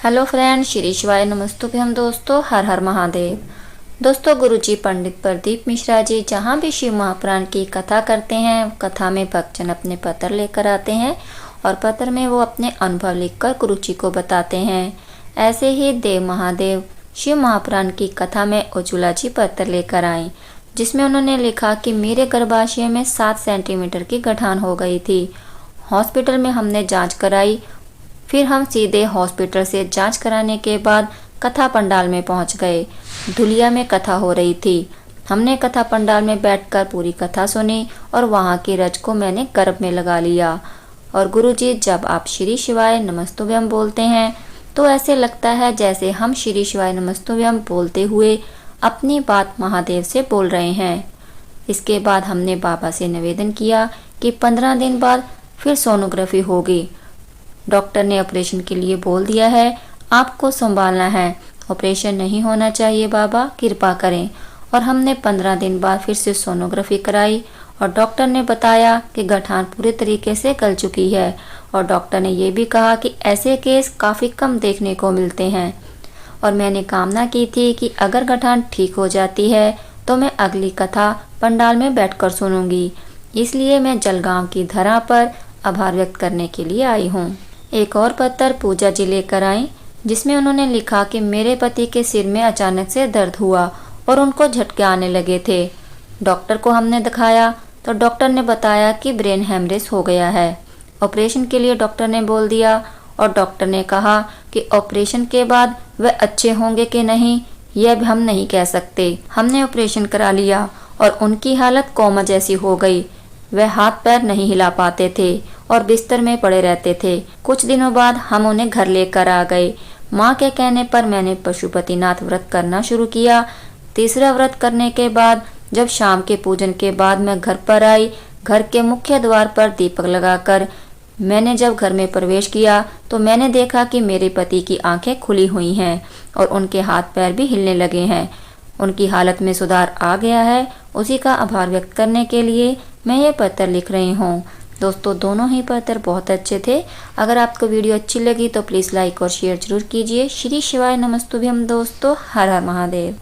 Hello friends, Shri शिवाय नमस्तुभ्यम। दोस्तों, हर हर महादेव। दोस्तों, गुरुजी पंडित प्रदीप मिश्रा जी जहाँ भी शिव महापुराण की कथा करते हैं, कथा में भक्तजन अपने पत्र लेकर आते हैं और पत्र में वो अपने अनुभव लिखकर गुरुजी को बताते हैं। ऐसे ही देव महादेव शिव महापुराण की कथा में उज्ज्वला जी पत्र लेकर आए, जिसमें उन्होंने लिखा कि मेरे गर्भाशय में 7 सेंटीमीटर की गठान हो गई थी। हॉस्पिटल में हमने जांच कराई, फिर हम सीधे हॉस्पिटल से जांच कराने के बाद कथा पंडाल में पहुंच गए। धुलिया में कथा हो रही थी। हमने कथा पंडाल में बैठकर पूरी कथा सुनी और वहां की रज को मैंने गर्भ में लगा लिया। और गुरुजी, जब आप श्री शिवाय नमस्तुभ्यम बोलते हैं तो ऐसे लगता है जैसे हम श्री शिवाय नमस्तुभ्यम बोलते हुए अपनी बात महादेव से बोल रहे हैं। इसके बाद हमने बाबा से निवेदन किया कि 15 दिन बाद फिर सोनोग्राफी होगी। डॉक्टर ने ऑपरेशन के लिए बोल दिया है, आपको संभालना है, ऑपरेशन नहीं होना चाहिए, बाबा कृपा करें। और हमने 15 दिन बाद फिर से सोनोग्राफी कराई और डॉक्टर ने बताया कि गठान पूरे तरीके से गल चुकी है। और डॉक्टर ने ये भी कहा कि ऐसे केस काफ़ी कम देखने को मिलते हैं। और मैंने कामना की थी कि अगर गठान ठीक हो जाती है तो मैं अगली कथा पंडाल में बैठकर सुनूंगी। इसलिए मैं जलगांव की धरा पर आभार व्यक्त करने के लिए आई हूँ। एक और पत्र पूजा जी लेकर आई, जिसमें उन्होंने लिखा कि मेरे पति के सिर में अचानक से दर्द हुआ और उनको झटके आने लगे थे। डॉक्टर को हमने दिखाया तो डॉक्टर ने बताया कि ब्रेन हेमरेज हो गया है। ऑपरेशन के लिए डॉक्टर ने बोल दिया और डॉक्टर ने कहा कि ऑपरेशन के बाद वे अच्छे होंगे कि नहीं यह भी हम नहीं कह सकते। हमने ऑपरेशन करा लिया और उनकी हालत कोमा जैसी हो गई। वह हाथ पैर नहीं हिला पाते थे और बिस्तर में पड़े रहते थे। कुछ दिनों बाद हम उन्हें घर लेकर आ गए। माँ के कहने पर मैंने पशुपतिनाथ व्रत करना शुरू किया। तीसरा व्रत करने के बाद जब शाम के पूजन के बाद मैं घर पर आई, घर के मुख्य द्वार पर दीपक लगाकर मैंने जब घर में प्रवेश किया तो मैंने देखा कि मेरे पति की आंखें खुली हुई हैं और उनके हाथ पैर भी हिलने लगे हैं। उनकी हालत में सुधार आ गया है। उसी का आभार व्यक्त करने के लिए मैं ये पत्र लिख रही हूँ। दोस्तों, दोनों ही पत्र बहुत अच्छे थे। अगर आपको वीडियो अच्छी लगी तो प्लीज़ लाइक और शेयर जरूर कीजिए। श्री शिवाय नमस्तुभ्यम। दोस्तों, हर हर महादेव।